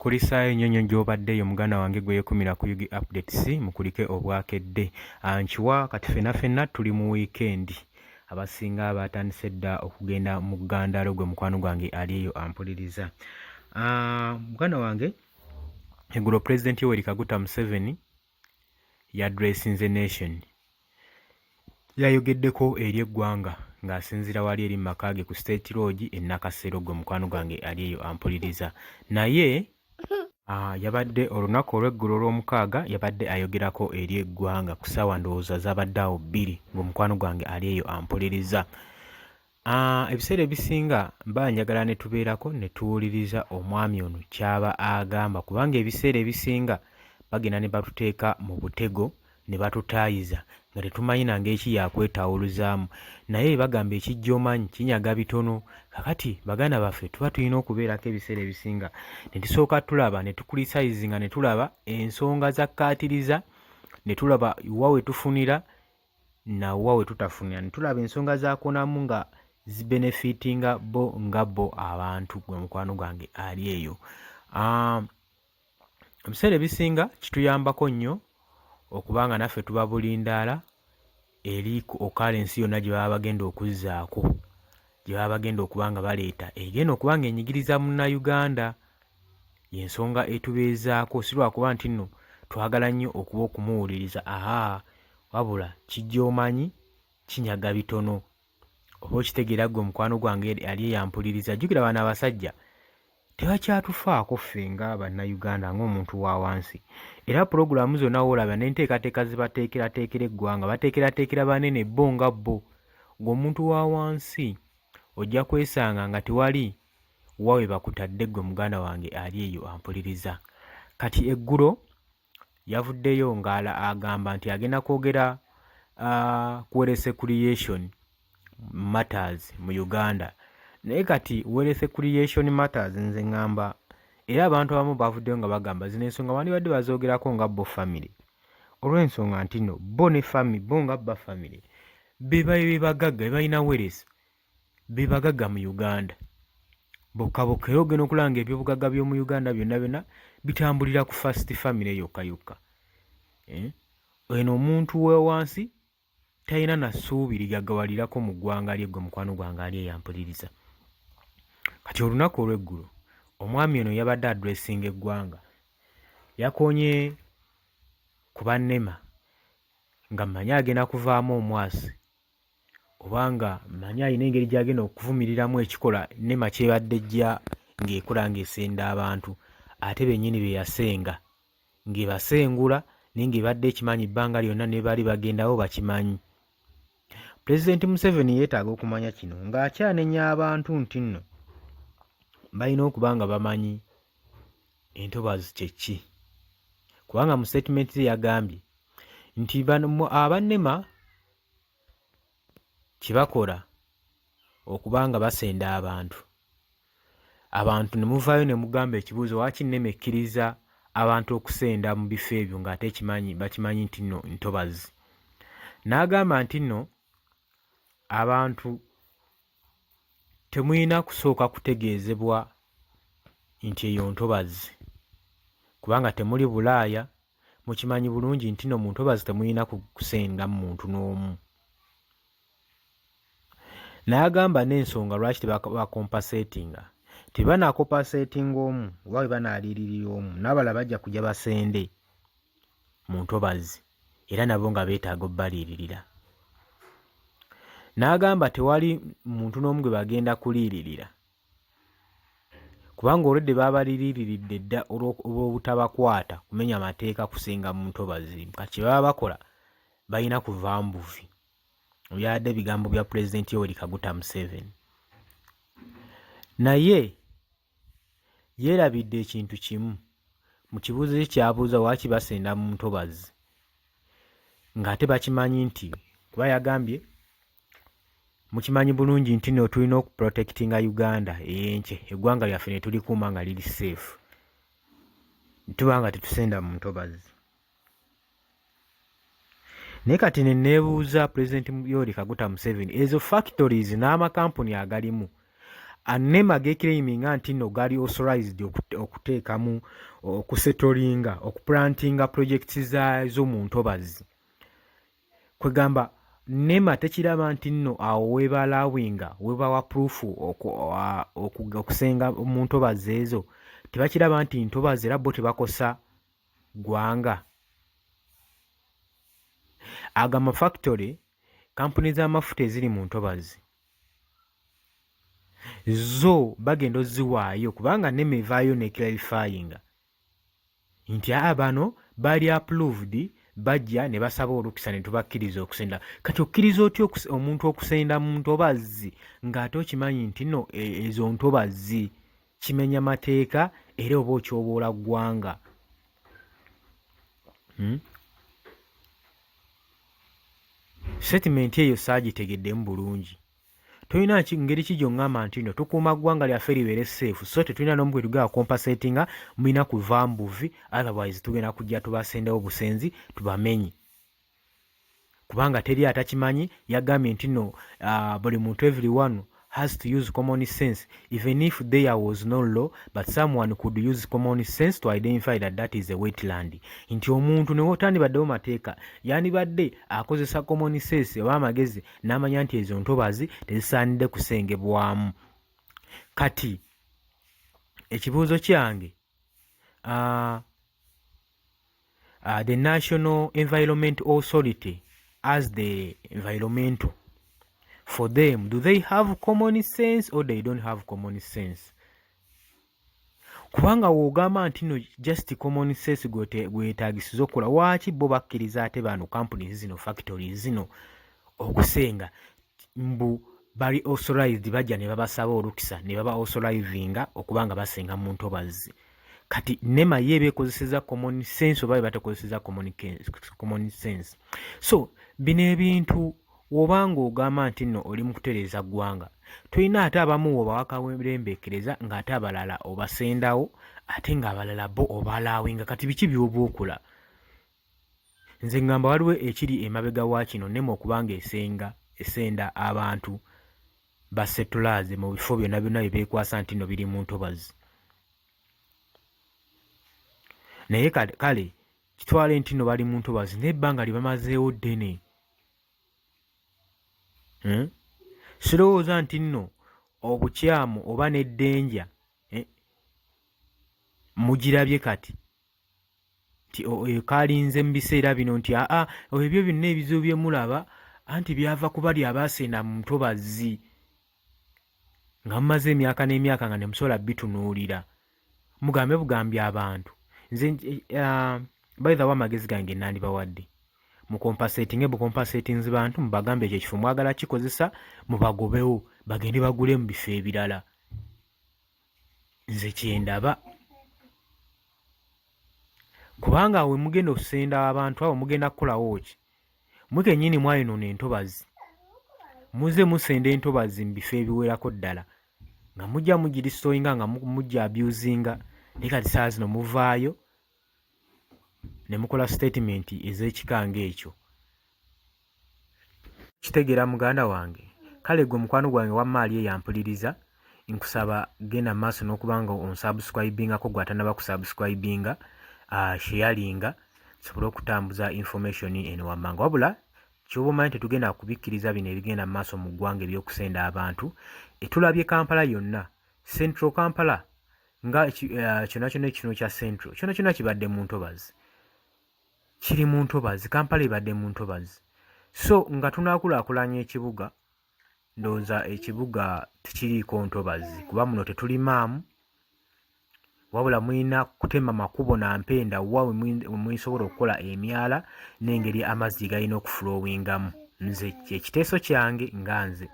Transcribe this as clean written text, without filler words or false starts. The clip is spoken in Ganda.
Kulisaayo nnyonyo gy'obaddeyo muganda wange gwe yeekumira ku Yugi Updates mukulike obwakedde. Nkiwa kati ffenna tuli mu wiikendi. Abasinga baatandise dda okugenda mu ggandaalo gwe mukwano gwange ali eyo ampuliriza. Muganda wange eggulo Pulezidenti Yoweri Kaguta Museveni yadressinze nation. Yayogeddeko eri eggwanga ng'asinziira wali eri mu maka ge ku State Lodge e Nakasero gwe mukwano gwange ali eyo ampuliriza. Naye yabadde olunaku olw'eggulo olw'omukaaga yabadde ayogerako eri eggwanga ku ssaawa ndowooza zabadde awo 2 ng'omukwano gwange ali eyo ampuliriza. Ebiseera ebisinga mba njagala ne tubeerako ne tuwuliriza omwami ono ky'aba agamba kubanga ebiseera ebisinga bagenda ne batuteeka mu butego ne batutaayiza nga tetumanyi nange eki yakwetawuluzaamu, naye bagamba ekijja omanyi kinyaga bitono. Kakati baganda baffe tuba tulina okubeerako ebiseera ebisinga ne tusooka tulaba ne tukulisayizinga ne tulaba ensonga za kkaatiriza, ne tulaba wa we tufunira na wa we tutafunira, ne tulaba ensonga zaakonamu nga zibenefitinga bo nga bo abantu gwe mukwano gwange ali eyo. Ebiseera ebisinga kituyambako nnyo okubanga naffe tuba bulindaala eri ku occurrence yonna gye baba bagenda okuzzaako, gye baba bagenda okuba nga baleeta egenda okuba nga enyigiriza munnayuganda. Y'ensonga etubeezaako, si lwakuba nti nno twagala nnyo okuba okumuwuliriza, wabula kijja omanyi kinyaga bitono. Oba okitegeera ggwe mukwano gwange ali eyampuliriza, jjukira bano abasajja tebakyatufaako ffe nga bannayuganda ng'omuntu wa wansi. Era pulogulaamu zonna woolaba n'enteekateeka zibateekerateekera eggwanga bateekerateekera banene bo nga bo. Ng'omuntu wa wansi ojja kwesanga nga tewali wawe bakutadde ggwe muganda wange ali eyo ampuliriza. Kati eggulo yavuddeyo ng'agamba nti agenda kwogera ku Recreation Matters mu Uganda. Naye kati Recreation Matters nze ngamba era abantu abamu bavuddeyo nga bagamba zino ensonga bandibadde bazoogerako nga bo family, olw'ensonga nti nno bo ne family bo nga bba family bebagagga bebalina weresi bebagagga mu Uganda bokka bokka. Era ogenda okulaba ebyobugagga by'omu Uganda byonna byonna bitambulira ku first family yokka yokka. Eno omuntu we wansi talina na ssuubi ligaggawalirako mu ggwanga lye ggwe mukwano gwange ali eyampuliriza. Kati olunaku olw'eggulo omwami ono yabadde adressinga eggwanga, yakoonye ku bannema nga mmanyi agenda kuvaamu omwasi obanga mmanyi alina engeri gy'agenda okuvumiriramu ekikola nnema kyebadde jja ng'ekola ng'esenda abantu, ate bennyini be yasenga ng'ebasengula naye ng'ebadde ekimanyi ebbanga lyonna ne bali bagendawo bakimanyi. Pulezidenti Museveni yeetaaga okumanya kino ng'akyanenya abantu nti nno balina okuba nga bamanyi entobazi kye ki, kubanga mu statement ze yagambye nti abannema kye bakola okuba nga basenda abantu ne muvaayo ne mugamba ekibuuzo waaki nnema ekkiriza abantu okusenda mu bifo ebyo ng'ate bakimanyi nti nno ntobazi. N'agamba nti nno abantu temulina kusooka kutegeezebwa nti eyo ntobazi kubanga temuli Bulaaya, mukimanyi bulungi nti nno mu ntobazi temulina kusenga muntu n'omu. N'agamba n'ensonga lwaki tebakompasetinga, tebanakompasetinga omu oba bwe banaalirira omu n'abalala bajja kujja basende mu ntobazi era nabo nga beetaaga obbaliiririra. N'agamba tewali muntu n'omu gwe bagenda kuliiririra kubanga olwedde baabaliriiridde dda olw'obutabakwata kumenya mateeka kusenga mu ntobazi. Kati kye baba bakola balina kuva mbuvi. Byabadde ebigambo bya Pulezidenti Yoweri Kaguta Museveni. Naye yeerabidde ekintu kimu mu kibuuzo kye kyabuuza waaki basenda mu ntobazi ng'ate bakimanyi nti kuba yagambye mukimanyi bulungi nti nno tulina okuprotectinga Uganda eyenkye eggwanga lyaffe ne tulikuuma nga liri safe, tuba nga tetusenda mu ntobazi. Naye kati ne neebuuza Pulezidenti Yoweri Kaguta Museveni ezo factories n'amakampuni agalimu NEMA geclaiminga nti nno gali authorized okuteekamu okusettolinga okuplantinga projects zaazo mu ntobazi. Kwegamba NEMA tekiraba nti nno awo weebalawinga weebawa proof okusenga mu ntobazi ezo tebakiraba nti ntobazi era bo tebakosa ggwanga. Aga amafactory kampuni z'amafuta eziri mu ntobazi zo bagenda oziwaayo kubanga NEMA evaayo ne clarifyinga nti bano bali approved bajja ne basaba olukisa ne tubakkiriza okusenda. Kati okkiriza otya omuntu okusenda mu ntobazi ng'ate okimanyi nti nno ezo ntobazi kimenya mateeka era oba okyoboola ggwanga. Statement eyo saagitegeddemu bulungi. Tulina ngeri ki gy'oŋŋamba nti nno tukuuma ggwanga lyaffe libeere safe so tetulina n'omu gwe tugenda compensatinga mulina kuva mbuvi otherwise tugenda kujja tubasendewo busenzi tubamenye. Kubanga teri atakimanyi yagambye nti nno buli muntu everyone has to use common sense even if there was no law but someone could use common sense to identify that is a wetland. Nti omuntu ne wotandibaddewo mateeka yandibadde akozesa common sense oba amagezi n'amanya nti ezo ntobazi tezisaanidde kusengebwamu. Kati ekibuuzo kyange the National Environment Authority as the environmental, for them, do they have common sense or they don't have common sense? Kubanga wogamba nti no just common sense gwetaagisiza okukola waaki bo bakkiriza ate bano companies zino factories zino okusenga mbu bali authorized bajja ne babasaba olukisa ne baba authorizinga okubanga basenga mu ntobazi. Kati NEMA ye beekozeseza common sense oba batekozeseza common sense. So bino ebintu wobanga ogamba nti nno oli mu kutereeza ggwanga tulina ate abamu obawakawerembeekereza ng'ate abalala obasendawo ate ng'abalala bo obalaawinga. Kati biki by'oba okola? Nze ngamba waliwo ekiri emabega wa kino NEMA okubanga esenda abantu basetulaze mu bifo byonna byonna bye beekwasa nti nno biri mu ntobazi. Naye kale kitwale nti nno bali mu ntobazi n'ebbanga lye bamazeewo ddene. Sirowooza nti nno obukyamu oba n'eddenja mugirabye kati nti kalinze mu biseera bino nti ebyo byonna ebizibu bye mulaba anti byava ku bali abaasenda mu ntobazi nga mumaze emyaka n'emyaka nga ne musobola bitunuulira mugambe bugambi abantu. Nze by the way amagezi gange nandibawadde mukompasatinge bukompasatinzi bantu mubagambe ekyo ekifo mwagala kikozesa mubagobewo bagende bagule mu bifo ebirala. Nze kyendaba kubanga we mugenda okusenda abantu abo mugenda kukolawo ki mukenyini mwayinona entobazi muze musenda entobazi mu bifo ebiwerako ddala nga mujja mugiristoyinga nga mujja abusinga naye kati saa zino muvaayo ne mukola statement ez'ekikanga ekyo. Kitegeera muganda wange kale gwe mukwano gwange wammaali eyampuliriza nkusaba genda maaso n'okubanga onsubscribingako gwatanaba kusubscribinga sharinga sobole okutambuza information eno wammanga wabula kyoba omanyi tetugenda kubikkiriza bino ebigenda mu maaso mu ggwanga ebyokusenda abantu. Etulabye Kampala yonna Central Kampala nga kyonna kyonna ekino kya Central kyonna kyonna kibadde mu ntobazi kiri mu ntobazi Kampala ebadde mu ntobazi. So nga tunaakulaakulanya ekibuga ndowooza ekibuga tekiriiko ntobazi kuba muno tetulimaamu wabula mulina kutema makubo na mpenda wa mwisobola okukola emyala n'engeri amazzi galina okufulowingamu. Nze ekiteeso kyange nga nze